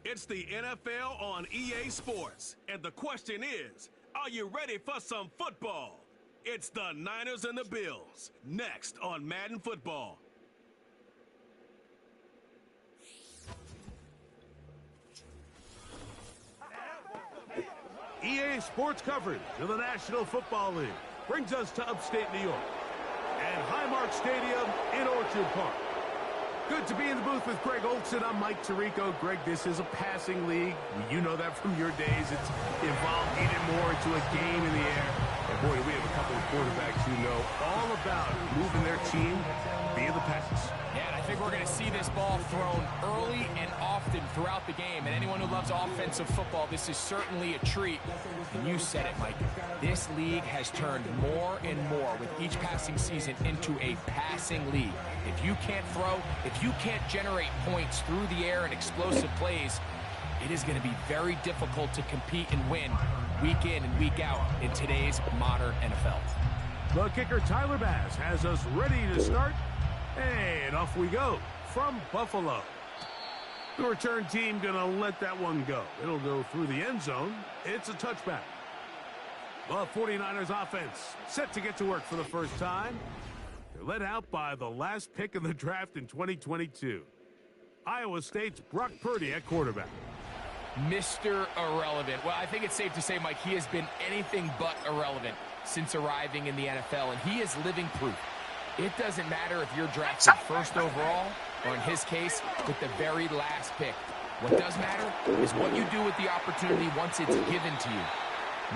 It's the NFL on EA Sports, and the question is, are you ready for some football? It's the Niners and the Bills, next on Madden Football. EA Sports coverage of the National Football League brings us to upstate New York and Highmark Stadium in Orchard Park. Good to be in the booth with Greg Olson. I'm Mike Tirico. Greg, this is a passing league. You know that from your days. It's evolved even more into a game in the air. And boy, we have a couple of quarterbacks who know all about moving their team via the passes. Yeah, and I think we're going to see this ball thrown early and often throughout the game. And anyone who loves offensive football, this is certainly a treat. And you said it, Mike. This league has turned more and more with each passing season into a passing league. If you can't throw, if you can't generate points through the air and explosive plays, it is going to be very difficult to compete and win week in and week out in today's modern NFL. The kicker, Tyler Bass, has us ready to start. And off we go from Buffalo. The return team going to let that one go. It'll go through the end zone. It's a touchback. The 49ers offense set to get to work for the first time. They're led out by the last pick in the draft in 2022. Iowa State's Brock Purdy at quarterback. Mr. Irrelevant. Well, I think it's safe to say, Mike, he has been anything but irrelevant since arriving in the NFL, and he is living proof. It doesn't matter if you're drafted first overall, or in his case, with the very last pick. What does matter is what you do with the opportunity once it's given to you.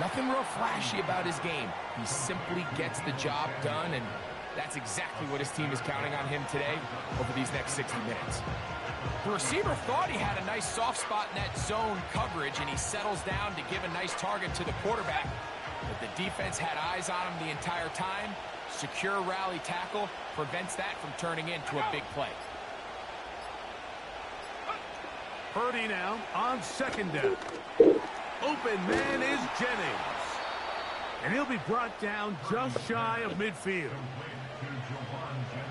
Nothing real flashy about his game. He simply gets the job done, and that's exactly what his team is counting on him today over these next 60 minutes. The receiver thought he had a nice soft spot in that zone coverage, and he settles down to give a nice target to the quarterback. But the defense had eyes on him the entire time. Secure rally tackle prevents that from turning into a big play. Purdy now on second down. Open man is Jennings. And he'll be brought down just shy of midfield.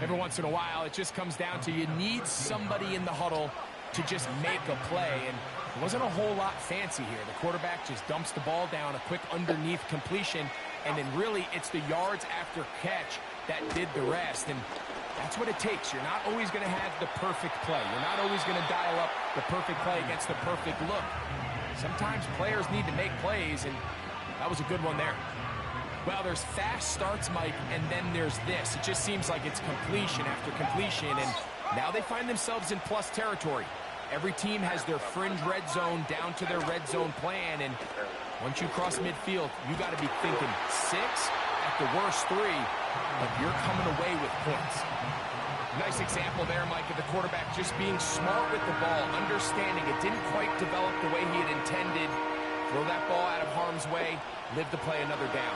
Every once in a while, it just comes down to you need somebody in the huddle to just make a play. And it wasn't a whole lot fancy here. The quarterback just dumps the ball down, a quick underneath completion, and then really it's the yards after catch that did the rest. And that's what it takes. You're not always going to have the perfect play. You're not always going to dial up the perfect play against the perfect look. Sometimes players need to make plays, and that was a good one there. Well, there's fast starts, Mike, and then there's this. It just seems like it's completion after completion, and now they find themselves in plus territory. Every team has their fringe red zone down to their red zone plan, and once you cross midfield, you got to be thinking 6, at the worst 3, but you're coming away with points. Nice example there, Mike, of the quarterback just being smart with the ball, understanding it didn't quite develop the way he had intended. Throw that ball out of harm's way, live to play another down.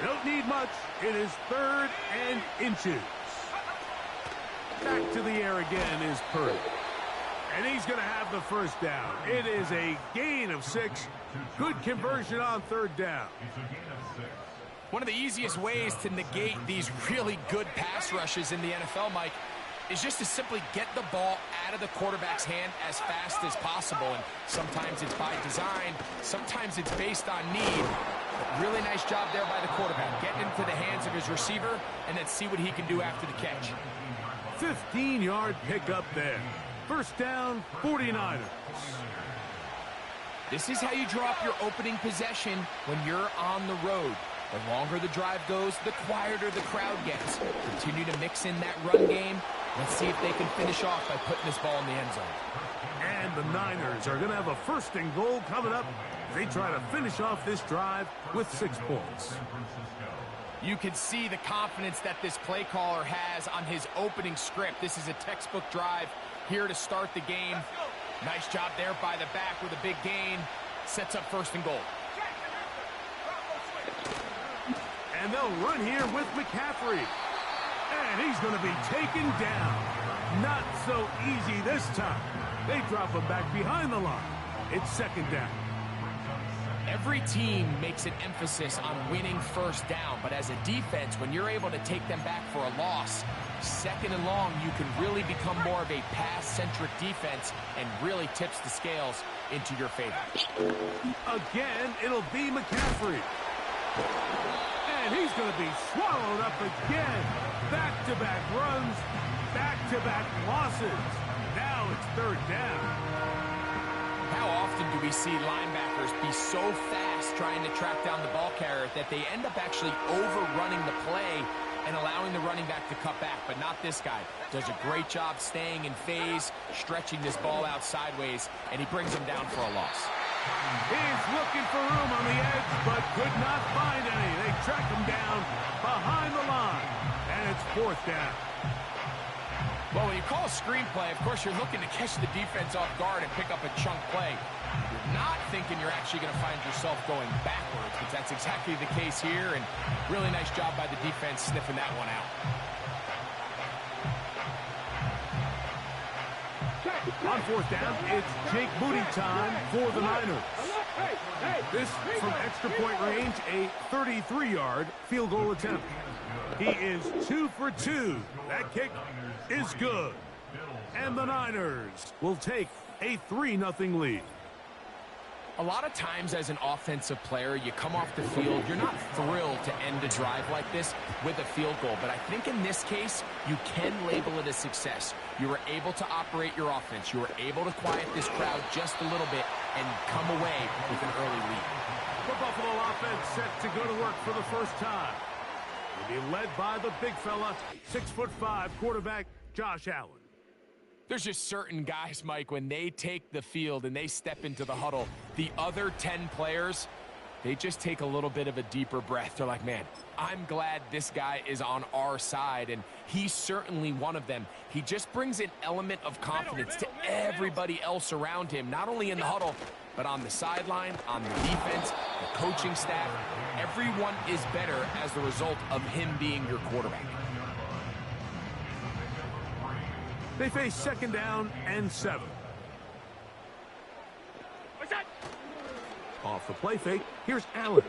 You don't need much. It is 3rd and inches. Back to the air again is Purdy. And he's going to have the first down. It is a gain of 6. Good conversion on 3rd down. One of the easiest ways to negate these really good pass rushes in the NFL, Mike, is just to simply get the ball out of the quarterback's hand as fast as possible. And sometimes it's by design, sometimes it's based on need. But really nice job there by the quarterback, getting into the hands of his receiver and then see what he can do after the catch. 15-yard pickup there. First down, 49ers. This is how you draw up your opening possession when you're on the road. The longer the drive goes, the quieter the crowd gets. Continue to mix in that run game. Let's see if they can finish off by putting this ball in the end zone. And the Niners are going to have a 1st and goal coming up. They try to finish off this drive with 6 points. You can see the confidence that this play caller has on his opening script. This is a textbook drive here to start the game. Nice job there by the back with a big gain. Sets up 1st and goal. And they'll run here with McCaffrey. And he's going to be taken down. Not so easy this time. They drop him back behind the line. It's 2nd down. Every team makes an emphasis on winning first down, but as a defense, when you're able to take them back for a loss, second and long, you can really become more of a pass-centric defense and really tips the scales into your favor. Again, it'll be McCaffrey. And he's going to be swallowed up again. Back-to-back runs, back-to-back losses. Now it's third down. How often do we see linebackers be so fast trying to track down the ball carrier that they end up actually overrunning the play and allowing the running back to cut back? But not this guy. Does a great job staying in phase, stretching this ball out sideways, and he brings him down for a loss. He's looking for room on the edge, but could not find any. They track him down behind the line, and it's fourth down. Well, when you call a screenplay, of course, you're looking to catch the defense off guard and pick up a chunk play. You're not thinking you're actually going to find yourself going backwards, but that's exactly the case here, and really nice job by the defense sniffing that one out. On fourth down, it's Jake Moody time for the Niners. This from extra point range, a 33-yard field goal attempt. He is 2 for 2. That kick is good. And the Niners will take a 3-0 lead. A lot of times as an offensive player, you come off the field, you're not thrilled to end a drive like this with a field goal. But I think in this case, you can label it a success. You were able to operate your offense. You were able to quiet this crowd just a little bit and come away with an early lead. The Buffalo offense set to go to work for the first time. Will be led by the big fella, 6'5" quarterback Josh Allen. There's just certain guys, Mike, when they take the field and they step into the huddle, the other 10 players, they just take a little bit of a deeper breath. They're like, man, I'm glad this guy is on our side, and he's certainly one of them. He just brings an element of confidence to everybody else around him, not only in the huddle, but on the sideline, on the defense, the coaching staff. Everyone is better as the result of him being your quarterback. They face second down and 7. What's that? Off the play fake, here's Allen.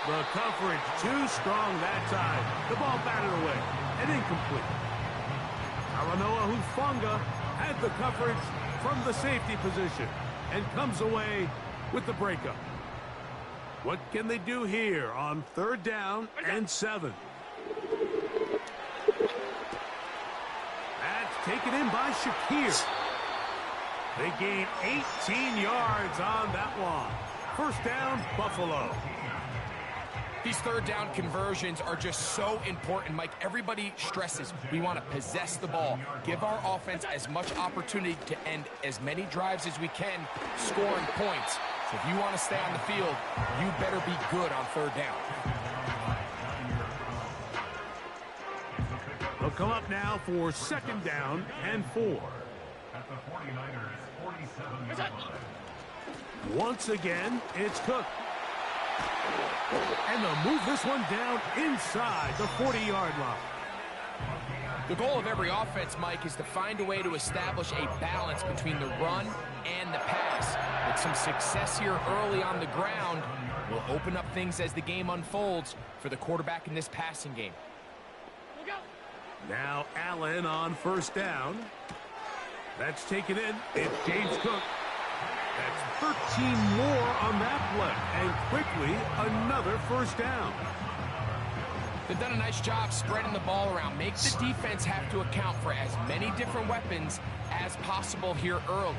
The coverage too strong that time. The ball batted away and incomplete. Aranoa Hufanga had the coverage from the safety position and comes away with the breakup. What can they do here on third down and 7? Taken in by Shakir. They gain 18 yards on that one. First down, Buffalo. These third down conversions are just so important, Mike. Everybody stresses we want to possess the ball, give our offense as much opportunity to end as many drives as we can, scoring points. So if you want to stay on the field, you better be good on third down. They'll come up now for second down and 4. At the 49ers, 47. Once again, it's Cook. And they'll move this one down inside the 40-yard line. The goal of every offense, Mike, is to find a way to establish a balance between the run and the pass. With some success here early on the ground will open up things as the game unfolds for the quarterback in this passing game. Now Allen on first down. That's taken in. It's James Cook. That's 13 more on that play. And quickly, another first down. They've done a nice job spreading the ball around. Make the defense have to account for as many different weapons as possible here early.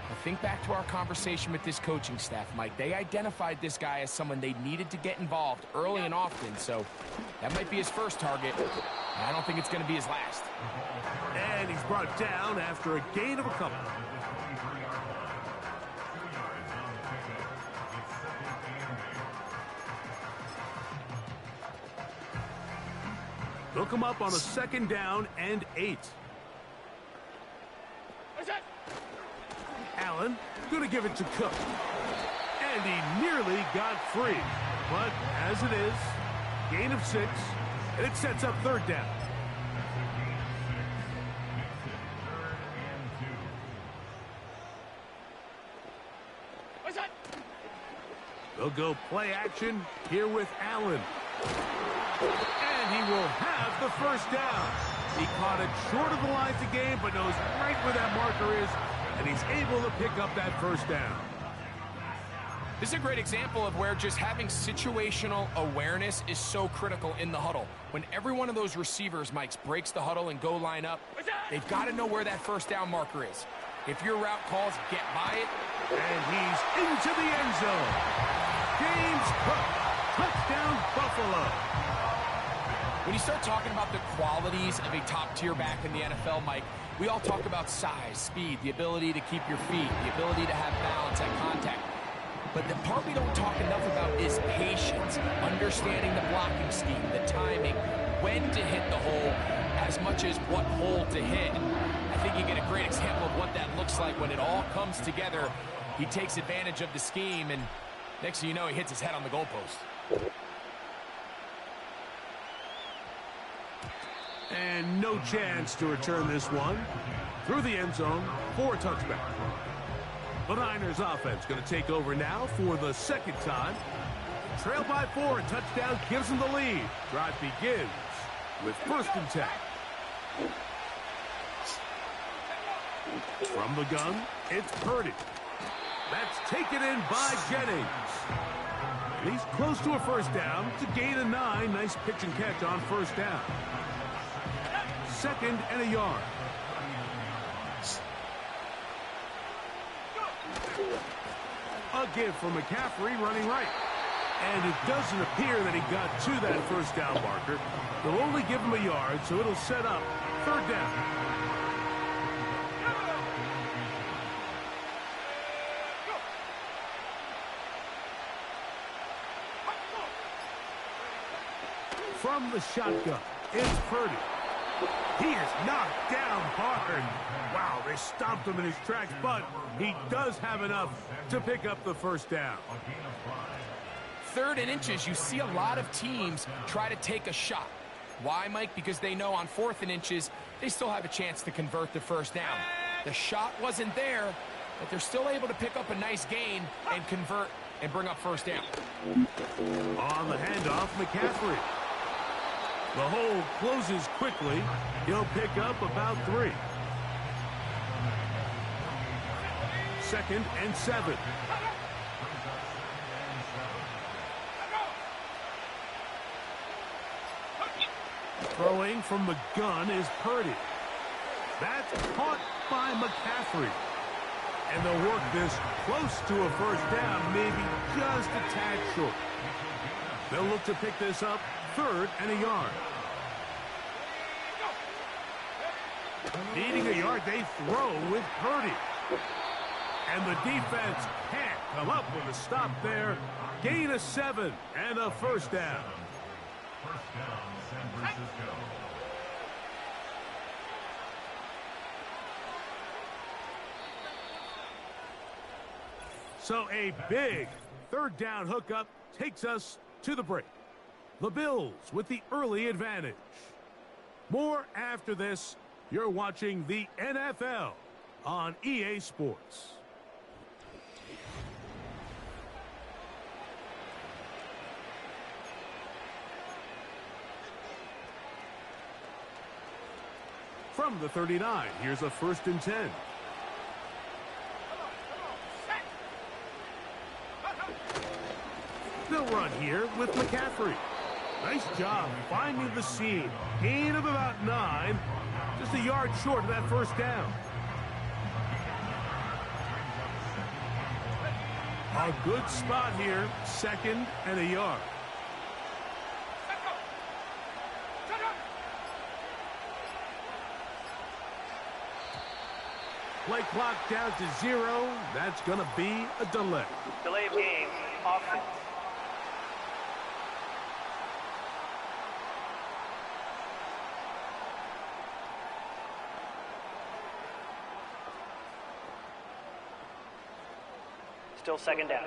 Now think back to our conversation with this coaching staff, Mike. They identified this guy as someone they needed to get involved early and often, so that might be his first target. I don't think it's going to be his last. And he's brought down after a gain of a couple. They'll come up on a second down and 8. Allen going to give it to Cook. And he nearly got free. But as it is, gain of 6. And it sets up third down. They'll go play action here with Allen. And he will have the first down. He caught it short of the lines of game, but knows right where that marker is, and he's able to pick up that first down. This is a great example of where just having situational awareness is so critical in the huddle. When every one of those receivers, Mike, breaks the huddle and go line up, they've got to know where that first down marker is. If your route calls, get by it. And he's into the end zone. James Cook, touchdown Buffalo. When you start talking about the qualities of a top-tier back in the NFL, Mike, we all talk about size, speed, the ability to keep your feet, the ability to have balance at contact. But the part we don't talk enough about is patience, understanding the blocking scheme, the timing, when to hit the hole, as much as what hole to hit. I think you get a great example of what that looks like when it all comes together. He takes advantage of the scheme, and next thing you know, he hits his head on the goalpost. And no chance to return this one through the end zone for a touchback. The Niners offense going to take over now for the second time. Trail by 4, touchdown gives them the lead. Drive begins with 1st and 10. From the gun, it's Purdy. That's taken in by Jennings. He's close to a first down to gain a 9. Nice pitch and catch on first down. 2nd and a yard. A give from McCaffrey running right. And it doesn't appear that he got to that first down marker. They'll only give him a yard, so it'll set up 3rd down. From the shotgun, it's Purdy. He is knocked down hard. Wow, they stopped him in his tracks, but he does have enough to pick up the first down. 3rd and inches, you see a lot of teams try to take a shot. Why, Mike? Because they know on 4th and inches, they still have a chance to convert the first down. The shot wasn't there, but they're still able to pick up a nice gain and convert and bring up first down. On the handoff, McCaffrey. The hole closes quickly. He'll pick up about 3. 2nd and 7. Throwing from the gun is Purdy. That's caught by McCaffrey. And they'll work this close to a first down, maybe just a tad short. They'll look to pick this up 3rd and a yard. Needing a yard, they throw with Purdy. And the defense can't come up with a stop there. Gain of 7 and a first down. First down, San Francisco. So a big 3rd down hookup takes us to the break. The Bills with the early advantage. More after this. You're watching the NFL on EA Sports. From the 39, here's a 1st and 10. They'll run here with McCaffrey. Nice job finding the seam. Gain of about 9. Just a yard short of that first down. A good spot here. 2nd and a yard. Play clock down to 0. That's going to be a delay. Delay of game. Offense. Still 2nd down.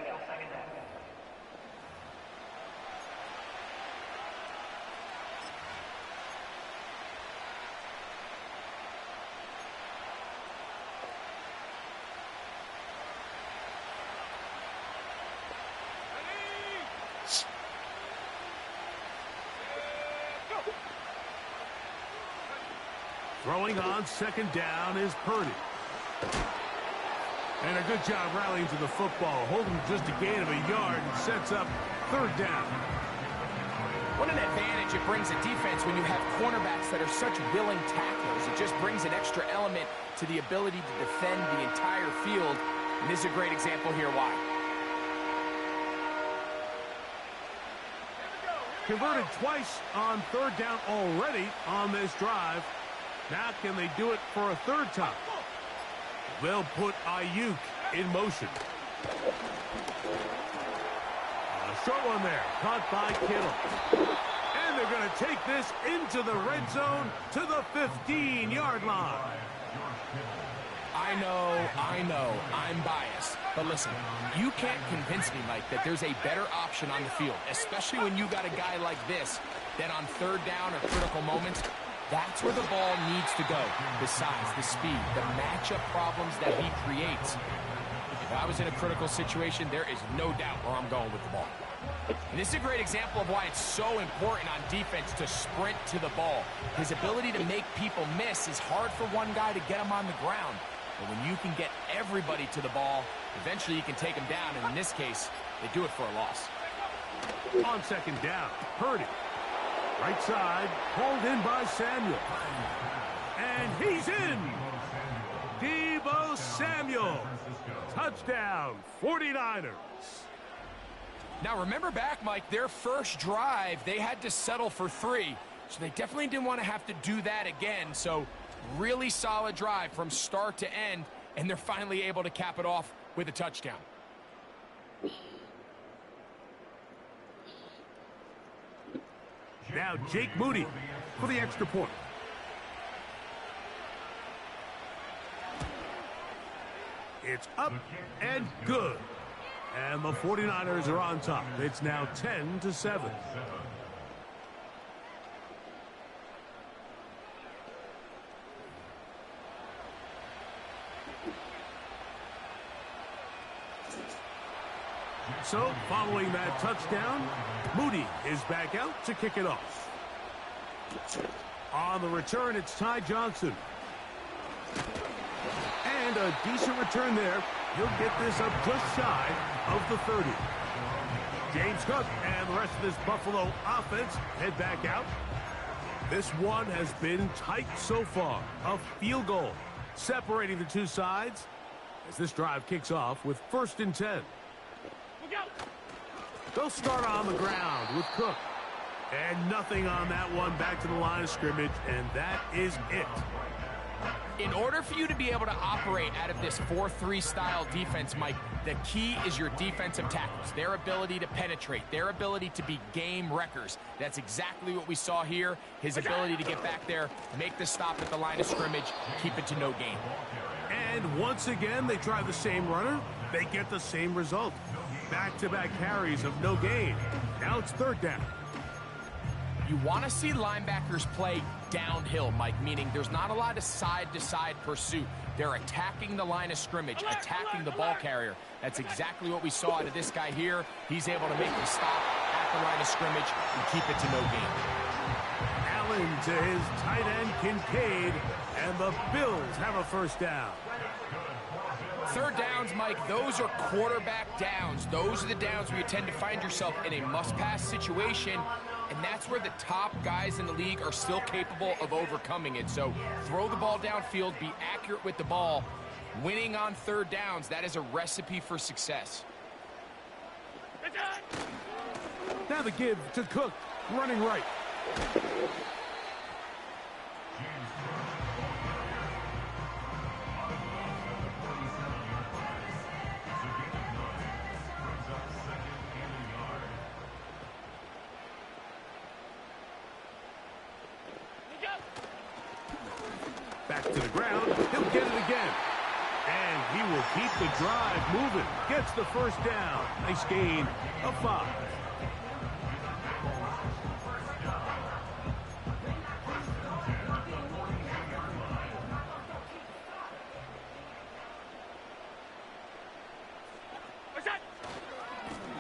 Throwing on second down is Purdy. And a good job rallying to the football, holding just a gain of a yard and sets up third down. What an advantage it brings a defense when you have cornerbacks that are such willing tacklers. It just brings an extra element to the ability to defend the entire field. And this is a great example here why. Converted twice on third down already on this drive. Now can they do it for a third time? They'll put Ayuk in motion. A short one there, caught by Kittle. And they're going to take this into the red zone to the 15-yard line. I know, I'm biased. But listen, you can't convince me, Mike, that there's a better option on the field, especially when you got a guy like this, that on third down or critical moments, that's where the ball needs to go. The size, the speed, the matchup problems that he creates. If I was in a critical situation, there is no doubt where I'm going with the ball. And this is a great example of why it's so important on defense to sprint to the ball. His ability to make people miss is hard for one guy to get him on the ground. But when you can get everybody to the ball, eventually you can take them down. And in this case, they do it for a loss. On second down, Purdy. Right side, hauled in by Samuel. And he's in. Deebo Samuel. Touchdown, 49ers. Now remember back, Mike, their first drive, they had to settle for 3. So they definitely didn't want to have to do that again. So really solid drive from start to end. And they're finally able to cap it off with a touchdown. Now Jake Moody for the extra point. It's up and good. And the 49ers are on top. It's now 10-7. So, following that touchdown, Moody is back out to kick it off. On the return, it's Ty Johnson. And a decent return there. He'll get this up just shy of the 30. James Cook and the rest of this Buffalo offense head back out. This one has been tight so far. A field goal separating the two sides as this drive kicks off with 1st and 10. They'll start on the ground with Cook. And nothing on that one, back to the line of scrimmage, and that is it. In order for you to be able to operate out of this 4-3 style defense, Mike, the key is your defensive tackles, their ability to penetrate, their ability to be game wreckers. That's exactly what we saw here, his ability to get back there, make the stop at the line of scrimmage, keep it to no gain. And once again, they try the same runner, they get the same result. Back-to-back carries of no gain. Now it's 3rd down. You want to see linebackers play downhill, Mike, meaning there's not a lot of side-to-side pursuit. They're attacking the line of scrimmage, attacking the ball carrier. That's exactly what we saw out of this guy here. He's able to make the stop at the line of scrimmage and keep it to no gain. Allen to his tight end, Kincaid, and the Bills have a 1st down. 3rd downs, Mike, those are quarterback downs. Those are the downs where you tend to find yourself in a must-pass situation, and that's where the top guys in the league are still capable of overcoming it. So throw the ball downfield, be accurate with the ball. Winning on 3rd downs, that is a recipe for success. Now the give to Cook, running right. Back to the ground. He'll get it again. And he will keep the drive moving. Gets the 1st down. Nice gain of 5.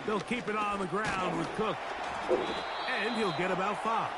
They'll keep it on the ground with Cook. And he'll get about 5.